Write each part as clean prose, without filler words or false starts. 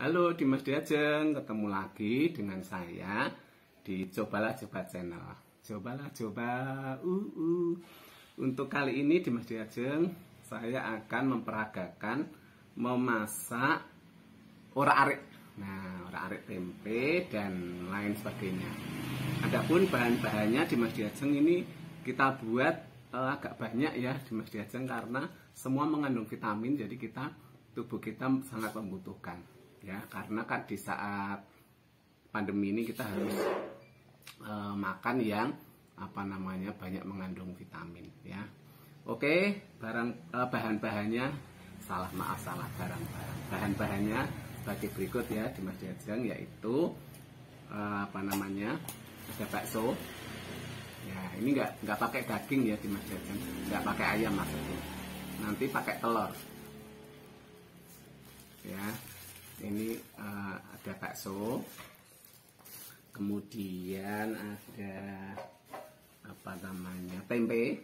Halo Dimas Diajeng, ketemu lagi dengan saya di Cobalah Coba Channel. Cobalah coba. Untuk kali ini Dimas Diajeng, saya akan memperagakan memasak orak-arik. Nah, orak-arik tempe dan lain sebagainya. Adapun bahan-bahannya Dimas Diajeng ini kita buat agak banyak ya Dimas Diajeng, karena semua mengandung vitamin, jadi tubuh kita sangat membutuhkan. Ya, karena kan di saat pandemi ini kita harus makan yang banyak mengandung vitamin ya. Oke, bahan-bahannya bahan-bahannya sebagai berikut ya Dimas Diajeng, yaitu ada bakso ya. Ini nggak pakai daging ya Dimas Diajeng, nggak pakai ayam maksudnya, nanti pakai telur ya. Ini ada bakso, kemudian ada tempe,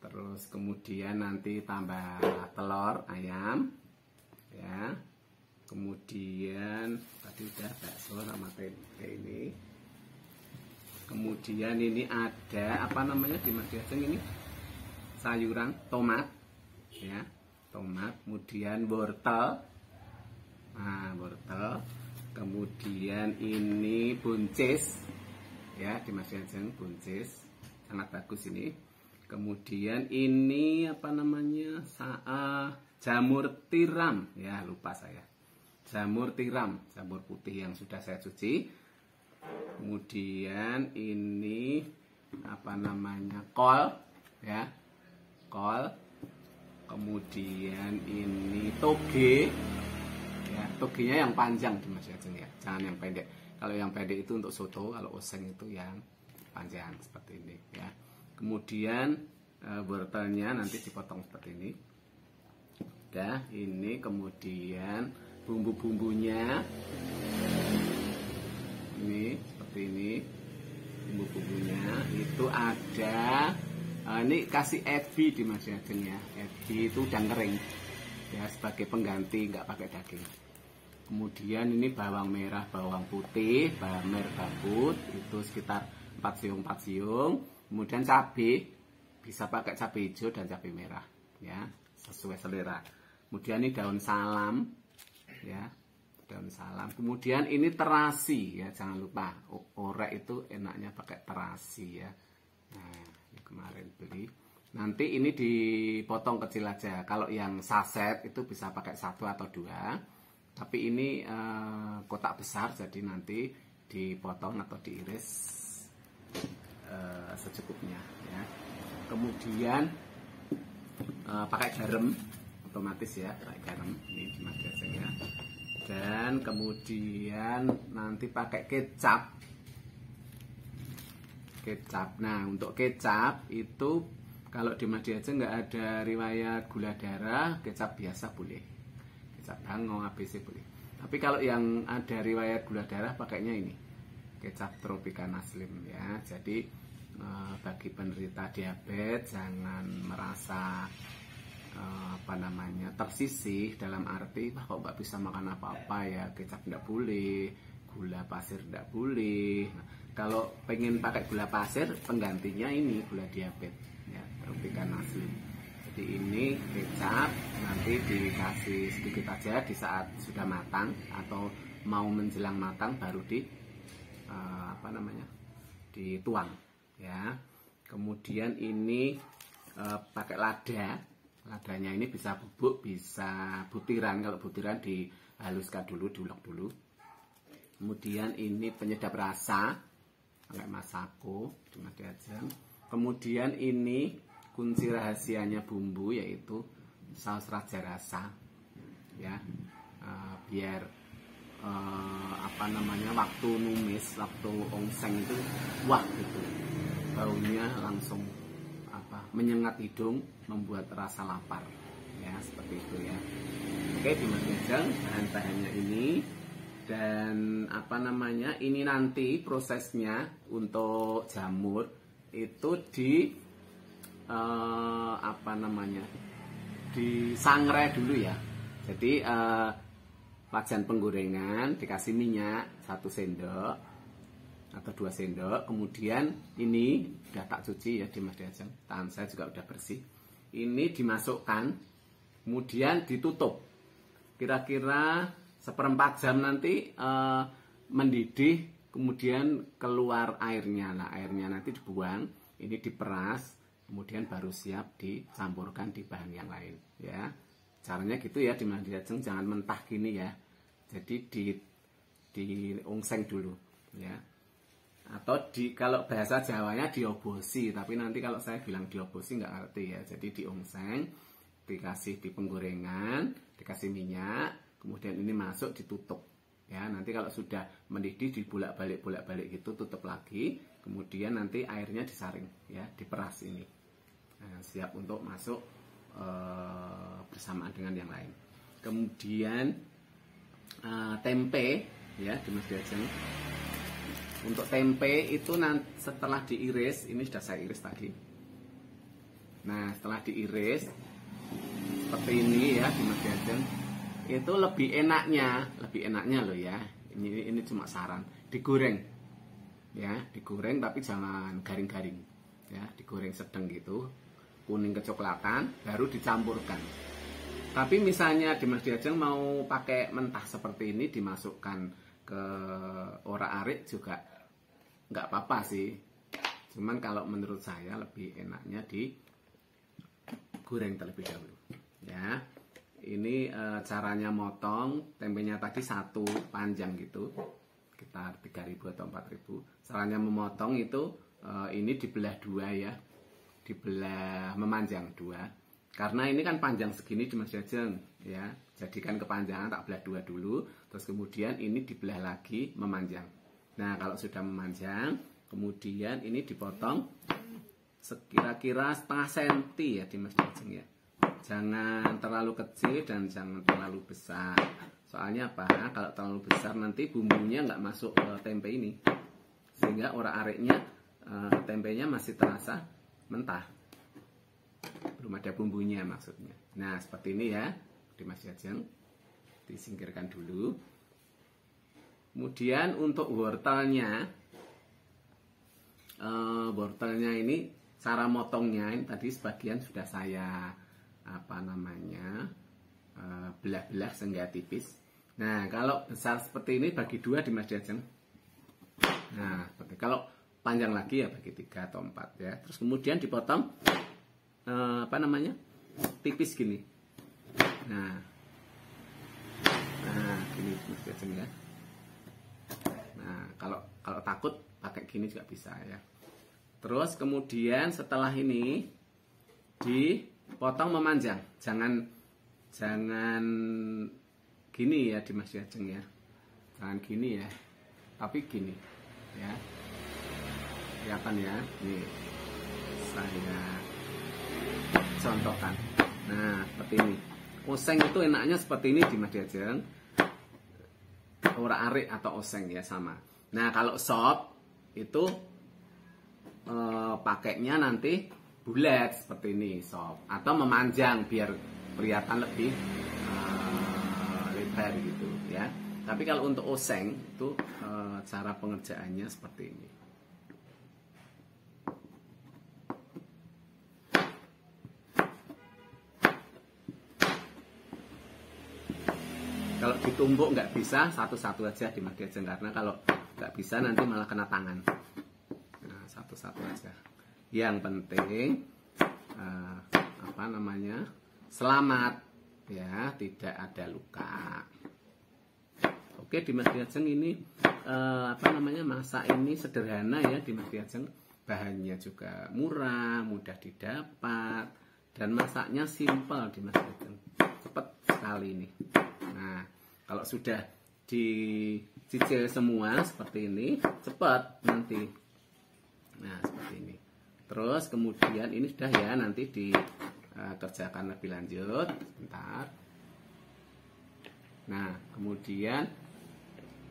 terus kemudian nanti tambah telur ayam ya. Kemudian tadi udah bakso sama tempe ini. Kemudian ini ada Dimas Diajeng, ini sayuran tomat ya, kemudian wortel, kemudian ini buncis ya Dimas Diajeng, buncis sangat bagus ini. Kemudian ini jamur tiram ya, lupa saya, jamur tiram, jamur putih yang sudah saya cuci. Kemudian ini kol ya, kol. Kemudian ini toge ya, togenya yang panjang Dimas Diajeng ya, jangan yang pendek. Kalau yang pendek itu untuk soto, kalau oseng itu yang panjang seperti ini ya. Kemudian wortelnya nanti dipotong seperti ini. Udah, ini kemudian bumbu-bumbunya ini seperti ini. Bumbu-bumbunya itu ada ini kasih ebi Dimas Diajeng ya. Ebi itu udah kering ya, sebagai pengganti, nggak pakai daging. Kemudian ini bawang merah, bawang putih, bawang merah gabut itu sekitar 4 siung. Kemudian cabai, bisa pakai cabai hijau dan cabai merah ya, sesuai selera. Kemudian ini daun salam ya, daun salam. Kemudian ini terasi ya, jangan lupa orek itu enaknya pakai terasi ya. Nah, kemarin beli, nanti ini dipotong kecil aja. Kalau yang saset itu bisa pakai 1 atau 2, tapi ini kotak besar, jadi nanti dipotong atau diiris secukupnya ya. Kemudian pakai garam otomatis ya, pakai garam ini Dimas Diajeng ya. Dan kemudian nanti pakai kecap. Nah, untuk kecap itu kalau Dimas Diajeng nggak ada riwayat gula darah, kecap biasa boleh, kecap bangong ABC boleh. Tapi kalau yang ada riwayat gula darah pakainya ini kecap Tropicana Slim ya. Jadi bagi penderita diabetes jangan merasa tersisih, dalam arti kok nggak bisa makan apa-apa ya, kecap nggak boleh, gula pasir nggak boleh. Nah, kalau pengen pakai gula pasir, penggantinya ini gula diabetes ya, Tropicana Slim. Jadi ini kecap nanti dikasih sedikit aja di saat sudah matang atau mau menjelang matang, baru dituang ya. Kemudian ini pakai lada. Ladanya ini bisa bubuk, bisa butiran. Kalau butiran dihaluskan dulu, diulek dulu. Kemudian ini penyedap rasa, pakai Masako Dimas Diajeng. Kemudian ini kunci rahasianya bumbu, yaitu saus raja rasa ya, biar waktu numis, waktu ongseng itu wah gitu, baunya langsung menyengat hidung, membuat rasa lapar ya, seperti itu ya. Oke Dimas Diajeng, bahan-bahannya ini. Dan ini nanti prosesnya untuk jamur itu disangrai dulu ya. Jadi wajan penggorengan dikasih minyak 1 sendok atau 2 sendok. Kemudian ini udah tak cuci ya di Mas Diajeng, tangan saya juga udah bersih. Ini dimasukkan, kemudian ditutup kira-kira 1/4 jam nanti mendidih, kemudian keluar airnya. Nah, airnya nanti dibuang, ini diperas, kemudian baru siap dicampurkan di bahan yang lain ya. Caranya gitu ya di Mas Diajeng, jangan mentah gini ya. Jadi diungseng dulu ya. Atau kalau bahasa Jawanya diobosi, tapi nanti kalau saya bilang diobosi nggak ngerti ya. Jadi diungseng, dikasih di penggorengan, dikasih minyak, kemudian ini masuk ditutup ya. Nanti kalau sudah mendidih dibolak-balik gitu, tutup lagi, kemudian nanti airnya disaring ya, diperas ini. Nah, siap untuk masuk bersamaan dengan yang lain. Kemudian tempe ya di Mas Diajeng. Untuk tempe itu nanti setelah diiris, ini sudah saya iris tadi. Nah, setelah diiris seperti ini ya di Mas Diajeng, itu lebih enaknya loh ya. Ini cuma saran, digoreng ya, digoreng tapi jangan garing-garing ya, digoreng sedang gitu, kuning kecoklatan, baru dicampurkan. Tapi misalnya di Mas Diajeng mau pakai mentah seperti ini, dimasukkan ke orak-arik juga nggak apa-apa sih. Cuman kalau menurut saya lebih enaknya digoreng terlebih dahulu ya. Ini caranya motong tempenya tadi 1 panjang gitu, sekitar 3.000 atau 4.000. Caranya memotong itu ini dibelah 2 ya, dibelah memanjang 2. Karena ini kan panjang segini di Mas Diajeng ya, jadikan kepanjangan tak belah 2 dulu, terus kemudian ini dibelah lagi memanjang. Nah, kalau sudah memanjang, kemudian ini dipotong sekira-kira 0,5 senti ya di Mas Diajeng ya. Jangan terlalu kecil dan jangan terlalu besar. Soalnya apa? Kalau terlalu besar nanti bumbunya nggak masuk ke tempe ini, sehingga orak-ariknya tempenya masih terasa mentah, belum ada bumbunya maksudnya. Nah, seperti ini ya di Mas Diajeng, disingkirkan dulu. Kemudian untuk wortelnya ini cara motongnya ini tadi sebagian sudah saya belah-belah sehingga tipis. Nah, kalau besar seperti ini bagi 2 di Mas Diajeng. Nah, seperti kalau panjang lagi ya bagi 3 atau 4 ya. Terus kemudian dipotong tipis gini. Nah gini Mas Diajeng ya. Nah, kalau takut pakai gini juga bisa ya. Terus kemudian setelah ini dipotong memanjang, jangan gini ya di Mas Diajeng ya, jangan gini ya, tapi gini ya, kelihatan ya. Nih saya contohkan. Nah, seperti ini. Oseng itu enaknya seperti ini di Mas Diajeng, orak-arik atau oseng ya sama. Nah, kalau sop itu pakainya nanti bulat seperti ini sop, atau memanjang biar kelihatan lebih lebar gitu ya. Tapi kalau untuk oseng itu cara pengerjaannya seperti ini. Kalau ditumbuk nggak bisa, satu-satu aja di Mas Diajeng, karena kalau nggak bisa nanti malah kena tangan. Nah, satu-satu aja. Yang penting selamat ya, tidak ada luka. Oke, di Mas Diajeng ini masak ini sederhana ya di Mas Diajeng. Bahannya juga murah, mudah didapat, dan masaknya simpel di Mas Diajeng. Cepat sekali ini. Nah, kalau sudah dicicil semua seperti ini, cepat nanti. Nah, seperti ini. Terus kemudian ini sudah ya, nanti dikerjakan lebih lanjut. Bentar. Nah, kemudian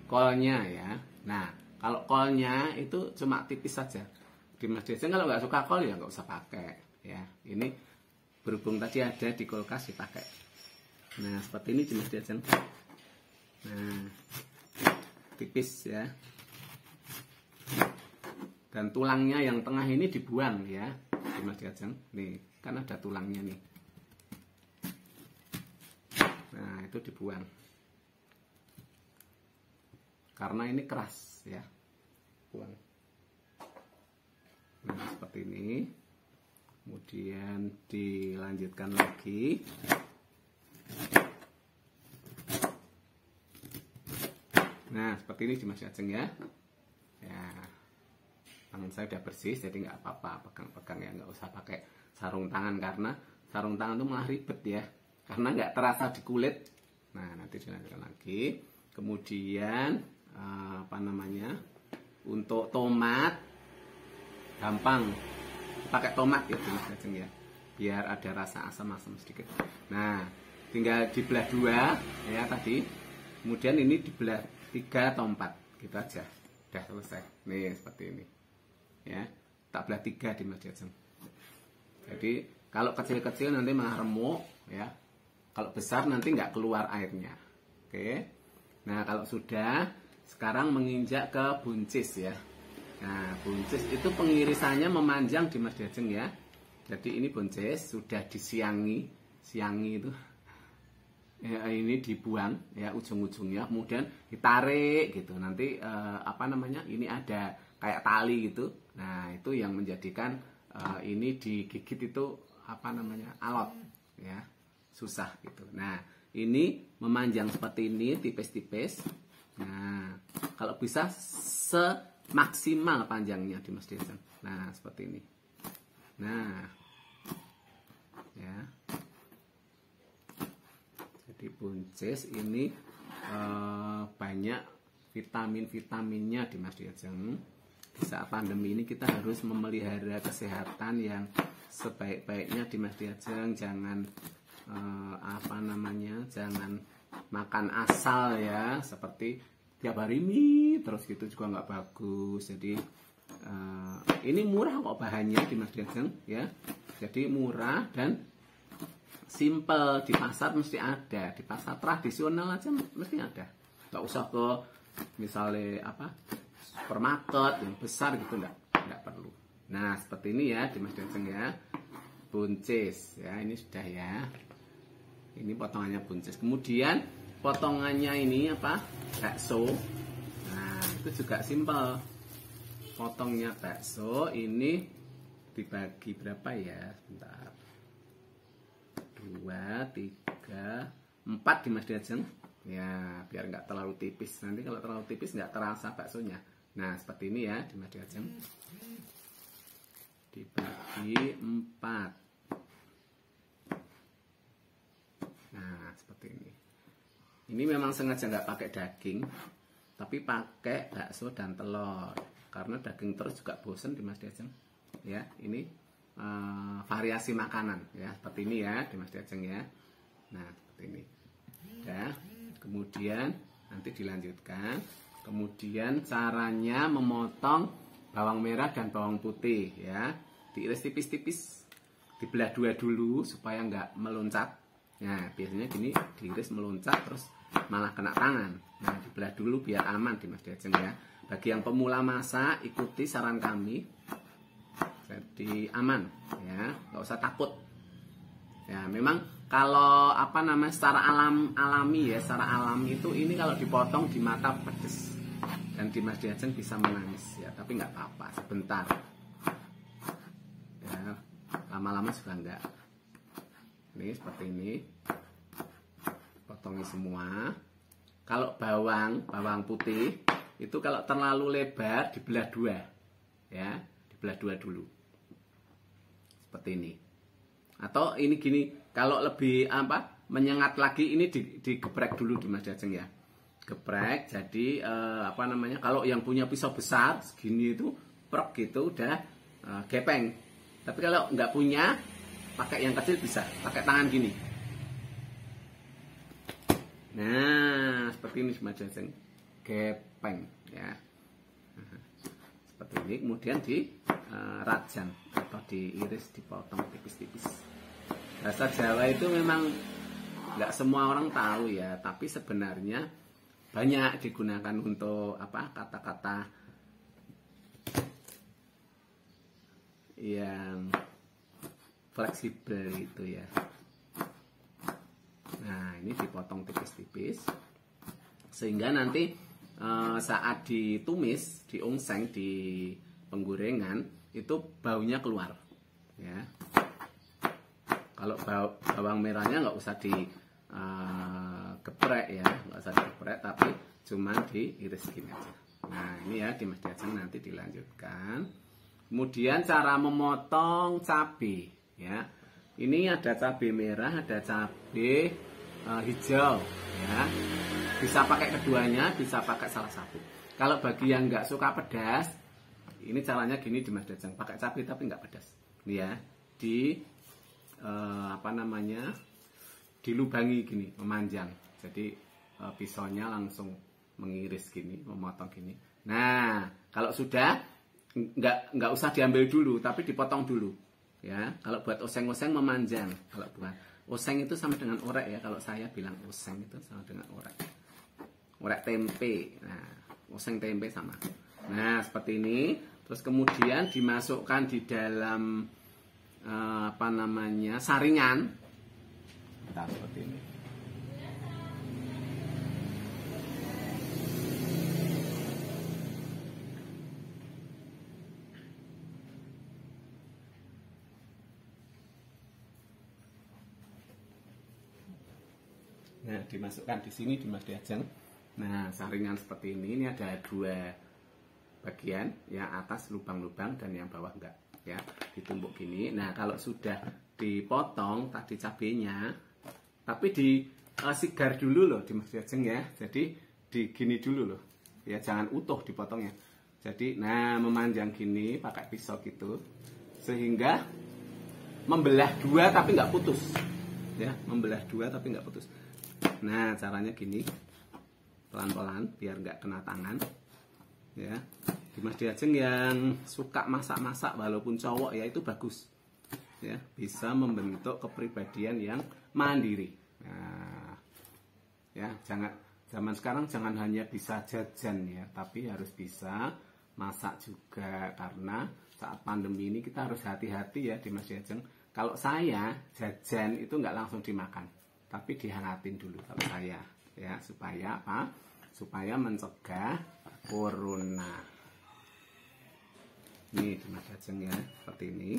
kolnya ya. Nah, kalau kolnya itu cuma tipis saja. Di Mas Diajeng kalau nggak suka kol ya nggak usah pakai ya. Ini berhubung tadi ada di kulkas dipakai. Nah seperti ini Dimas Diajeng. Nah tipis ya, dan tulangnya yang tengah ini dibuang ya Dimas Diajeng. Nih kan ada tulangnya nih. Nah itu dibuang karena ini keras ya, buang. Nah seperti ini, kemudian dilanjutkan lagi. Nah seperti ini Dimas Diajeng ya. Ya tangan saya udah bersih jadi nggak apa-apa pegang-pegang ya, nggak usah pakai sarung tangan karena sarung tangan itu malah ribet ya, karena nggak terasa di kulit. Nah nanti dilanjutkan lagi. Kemudian apa namanya, untuk tomat gampang pakai tomat ya Dimas Diajeng ya, biar ada rasa asam-asam sedikit. Nah tinggal dibelah dua ya tadi, kemudian ini dibelah 3 atau 4 gitu aja, udah selesai. Nih seperti ini ya, tak belah 3 Dimas Diajeng. Jadi kalau kecil-kecil nanti malah remuk ya, kalau besar nanti nggak keluar airnya. Oke, nah kalau sudah, sekarang menginjak ke buncis ya. Nah buncis itu pengirisannya memanjang Dimas Diajeng ya. Jadi ini buncis sudah disiangi, siangi itu ya, ini dibuang ya ujung-ujungnya, kemudian ditarik gitu. Nanti apa namanya, ini ada kayak tali gitu. Nah itu yang menjadikan ini digigit itu apa namanya, alot ya, susah gitu. Nah ini memanjang seperti ini, tipis-tipis. Nah kalau bisa semaksimal panjangnya Dimas Diajeng. Nah seperti ini. Nah ya, jadi buncis ini banyak vitamin-vitaminnya Dimas Diajeng. Di saat pandemi ini kita harus memelihara kesehatan yang sebaik-baiknya Dimas Diajeng. Jangan apa namanya, jangan makan asal ya, seperti tiap hari mie terus gitu juga nggak bagus. Jadi ini murah kok bahannya Dimas Diajeng ya, jadi murah dan simple. Di pasar mesti ada, di pasar tradisional aja mesti ada, nggak usah ke misalnya apa supermarket yang besar gitu, nggak perlu. Nah seperti ini ya Dimas Diajeng ya, buncis ya, ini sudah ya, ini potongannya buncis. Kemudian potongannya ini apa, bakso. Nah itu juga simple, potongnya bakso ini dibagi berapa ya, sebentar, 2, 3, 4 Dimas Diajeng ya, biar nggak terlalu tipis. Nanti kalau terlalu tipis nggak terasa baksonya. Nah seperti ini ya Dimas Diajeng, dibagi 4. Nah seperti ini. Ini memang sengaja nggak pakai daging, tapi pakai bakso dan telur, karena daging terus juga bosen Dimas Diajeng ya. Ini variasi makanan ya, seperti ini ya Dimas Diajeng ya. Nah seperti ini ya. Kemudian nanti dilanjutkan, kemudian caranya memotong bawang merah dan bawang putih ya, diiris tipis-tipis, dibelah 2 dulu supaya nggak meloncat. Nah biasanya gini, diiris meloncat terus malah kena tangan. Nah dibelah dulu biar aman Dimas Diajeng ya. Bagi yang pemula masak, ikuti saran kami, jadi aman ya, nggak usah takut ya. Memang kalau apa namanya, secara alami ya, secara alami itu ini kalau dipotong di mata pedes dan Dimas Diajeng bisa menangis ya, tapi nggak apa-apa, sebentar ya, lama-lama juga enggak. Ini seperti ini, potongi semua. Kalau bawang putih itu kalau terlalu lebar dibelah 2 ya, dibelah 2 dulu seperti ini. Atau ini gini, kalau lebih apa, menyengat lagi, ini digeprek dulu Dimas Diajeng ya, geprek. Jadi apa namanya, kalau yang punya pisau besar segini itu prok gitu udah gepeng. Tapi kalau nggak punya, pakai yang kecil bisa, pakai tangan gini. Nah seperti ini Dimas Diajeng, gepeng ya. Seperti ini, kemudian di rajang atau diiris, dipotong tipis-tipis. Bahasa Jawa itu memang nggak semua orang tahu ya, tapi sebenarnya banyak digunakan untuk apa, kata-kata yang fleksibel itu ya. Nah, ini dipotong tipis-tipis sehingga nanti saat ditumis, diongseng di penggorengan itu baunya keluar ya. Kalau bawang merahnya nggak usah digeprek ya, nggak usah digeprek, tapi cuma diiris gini aja. Nah, ini ya di Mas Diajeng nanti dilanjutkan. Kemudian cara memotong cabai ya. Ini ada cabai merah, ada cabai hijau ya. Bisa pakai keduanya, bisa pakai salah satu. Kalau bagi yang nggak suka pedas, ini caranya gini di Mas Diajeng, pakai cabai tapi nggak pedas. Ini ya, dilubangi gini, memanjang. Jadi pisaunya langsung mengiris gini, memotong gini. Nah, kalau sudah nggak usah diambil dulu, tapi dipotong dulu. Ya, kalau buat oseng-oseng memanjang. Kalau buat oseng itu sama dengan orek ya. Kalau saya bilang oseng itu sama dengan orek. Orek tempe. Nah, oseng tempe sama. Nah, seperti ini. Terus kemudian dimasukkan di dalam saringan. Nah, seperti ini. Nah, dimasukkan di sini di Mas Diajeng. Nah, saringan seperti ini ada dua bagian, yang atas lubang-lubang dan yang bawah enggak ya, ditumbuk gini. Nah, kalau sudah dipotong tadi cabenya, tapi disigar dulu loh di Mas Diajeng ya. Jadi digini dulu loh ya, jangan utuh dipotongnya. Jadi nah, memanjang gini pakai pisau gitu sehingga membelah dua tapi nggak putus ya, membelah dua tapi nggak putus. Nah, caranya gini, pelan-pelan biar nggak kena tangan ya. Di Mas Diajeng yang suka masak-masak walaupun cowok ya, itu bagus ya, bisa membentuk kepribadian yang mandiri. Nah, ya, zaman sekarang jangan hanya bisa jajan ya, tapi harus bisa masak juga, karena saat pandemi ini kita harus hati-hati ya di Mas Diajeng. Kalau saya jajan itu nggak langsung dimakan, tapi dihangatin dulu kalau saya ya, supaya apa? Supaya mencegah corona. Ini di Mas Diajeng ya, seperti ini.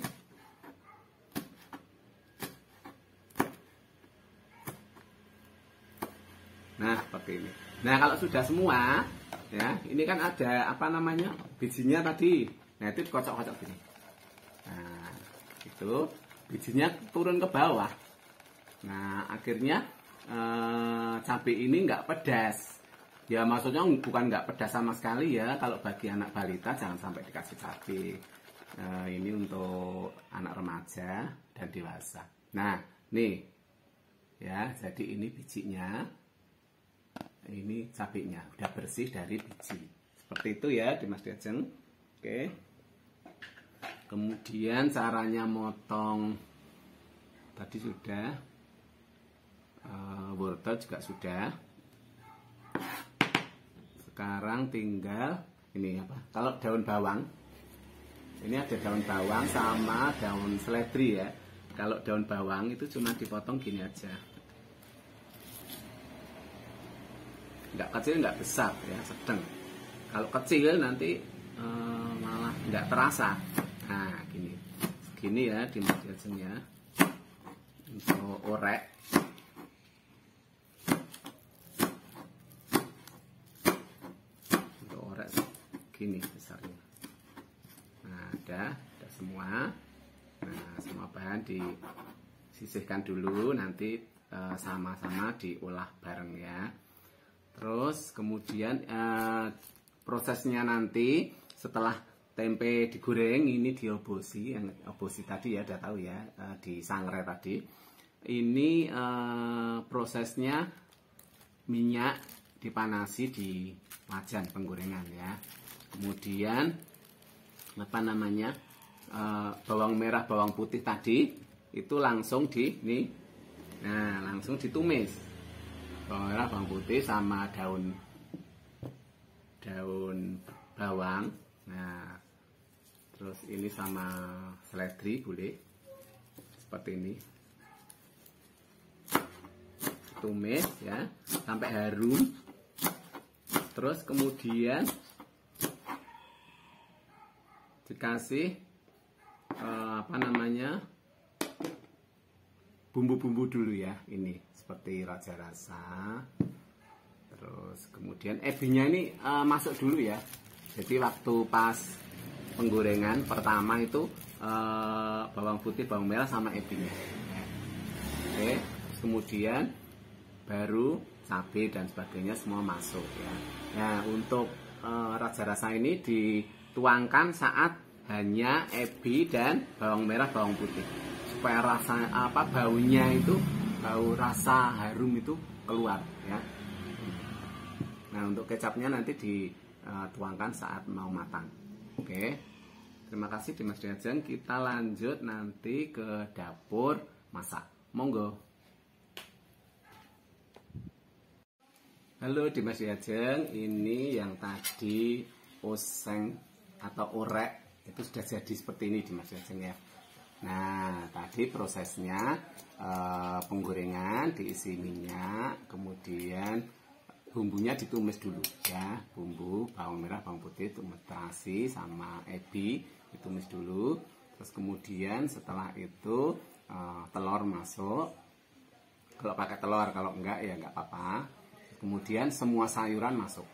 Nah, seperti ini. Nah, kalau sudah semua ya, ini kan ada bijinya tadi. Nah, itu dikocok-kocok gini. Nah, itu bijinya turun ke bawah. Nah, akhirnya cabai ini nggak pedas. Ya, maksudnya bukan nggak pedas sama sekali ya. Kalau bagi anak balita jangan sampai dikasih cabai. Ini untuk anak remaja dan dewasa. Nah, nih ya, jadi ini bijinya, ini cabainya udah bersih dari biji. Seperti itu ya di Mas Diajeng. Oke. Kemudian caranya motong tadi sudah, wortel juga sudah. Sekarang tinggal ini apa? Kalau daun bawang, ini ada daun bawang sama daun seledri ya. Kalau daun bawang itu cuma dipotong gini aja, nggak kecil nggak besar ya, sedang. Kalau kecil nanti malah nggak terasa. Nah, gini ya di Mas Diajeng ya, untuk orek. Untuk orek gini besarnya. Nah, ada semua. Nah, semua bahan disisihkan dulu, nanti sama-sama diolah bareng ya. Terus kemudian prosesnya nanti setelah tempe digoreng, ini diobosi, yang obosi tadi ya udah tahu ya, disangrai tadi. Ini prosesnya minyak dipanasi di wajan penggorengan ya. Kemudian bawang merah, bawang putih tadi itu langsung langsung ditumis. Bawang merah, bawang putih sama daun bawang. Nah, terus ini sama seledri boleh seperti ini. Tumis ya sampai harum. Terus kemudian dikasih bumbu-bumbu dulu ya, ini seperti raja rasa. Terus kemudian ebinya ini masuk dulu ya. Jadi waktu pas penggorengan pertama itu bawang putih, bawang merah sama ebinya. Oke, kemudian baru cabai dan sebagainya semua masuk ya. Nah, untuk raja rasa ini dituangkan saat hanya ebi dan bawang merah, bawang putih, supaya rasa baunya itu, bau rasa harum itu keluar ya. Nah, untuk kecapnya nanti dituangkan saat mau matang. Oke, terima kasih Dimas Diajeng. Kita lanjut nanti ke dapur masak. Monggo. Halo Dimas Diajeng, ini yang tadi oseng atau orek itu sudah jadi seperti ini Dimas Diajeng ya. Nah, tadi prosesnya penggorengan diisi minyak, kemudian bumbunya ditumis dulu ya. Bumbu bawang merah, bawang putih, tumis terasi sama ebi ditumis dulu. Terus kemudian setelah itu telur masuk. Kalau pakai telur, kalau enggak ya enggak apa-apa. Kemudian semua sayuran masuk.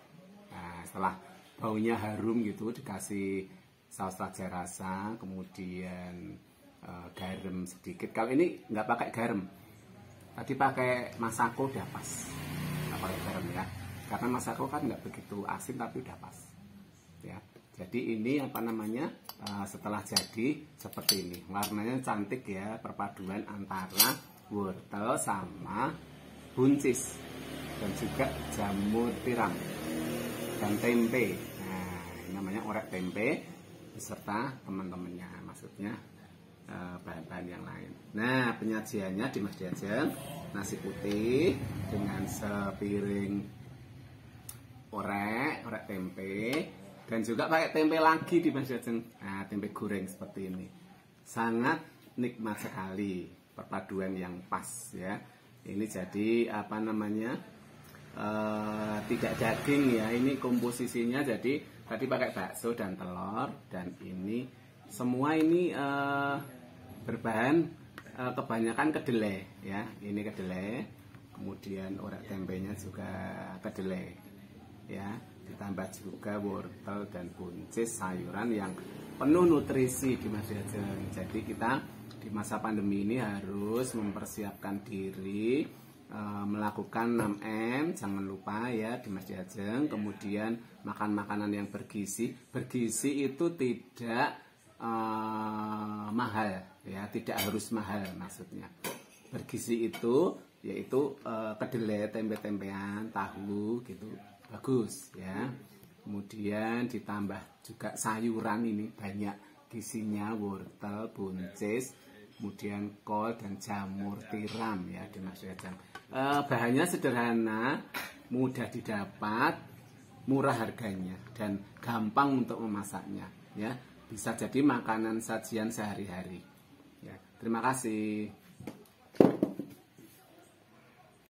Nah, setelah baunya harum gitu dikasih saus raja rasa, kemudian garam sedikit. Kalau ini nggak pakai garam, tadi pakai masako udah pas, nggak pakai garam ya. Karena masako kan nggak begitu asin tapi udah pas. Ya, jadi ini setelah jadi seperti ini, warnanya cantik ya, perpaduan antara wortel sama buncis. Dan juga jamur tiram dan tempe. Nah, ini namanya orek tempe beserta teman-temannya, maksudnya bahan-bahan yang lain. Nah, penyajiannya Dimas Diajeng, nasi putih dengan sepiring orek tempe, dan juga pakai tempe lagi Dimas Diajeng. Nah, tempe goreng seperti ini. Sangat nikmat sekali, perpaduan yang pas ya. Ini jadi tidak daging ya, ini komposisinya. Jadi tadi pakai bakso dan telur, dan ini semua ini berbahan kebanyakan kedelai ya. Ini kedelai, kemudian orek tempenya juga kedelai ya, ditambah juga wortel dan buncis, sayuran yang penuh nutrisi Dimas Diajeng. Jadi kita di masa pandemi ini harus mempersiapkan diri, melakukan 6M, jangan lupa ya Dimas Diajeng. Kemudian makan makanan yang bergizi. Bergizi itu tidak mahal ya, tidak harus mahal maksudnya. Bergizi itu yaitu kedelai, tempe-tempean, tahu gitu, bagus ya. Kemudian ditambah juga sayuran, ini banyak gizinya, wortel, buncis, kemudian kol dan jamur tiram ya Dimas Diajeng. Bahannya sederhana, mudah didapat, murah harganya, dan gampang untuk memasaknya ya. Bisa jadi makanan sajian sehari-hari ya. Terima kasih.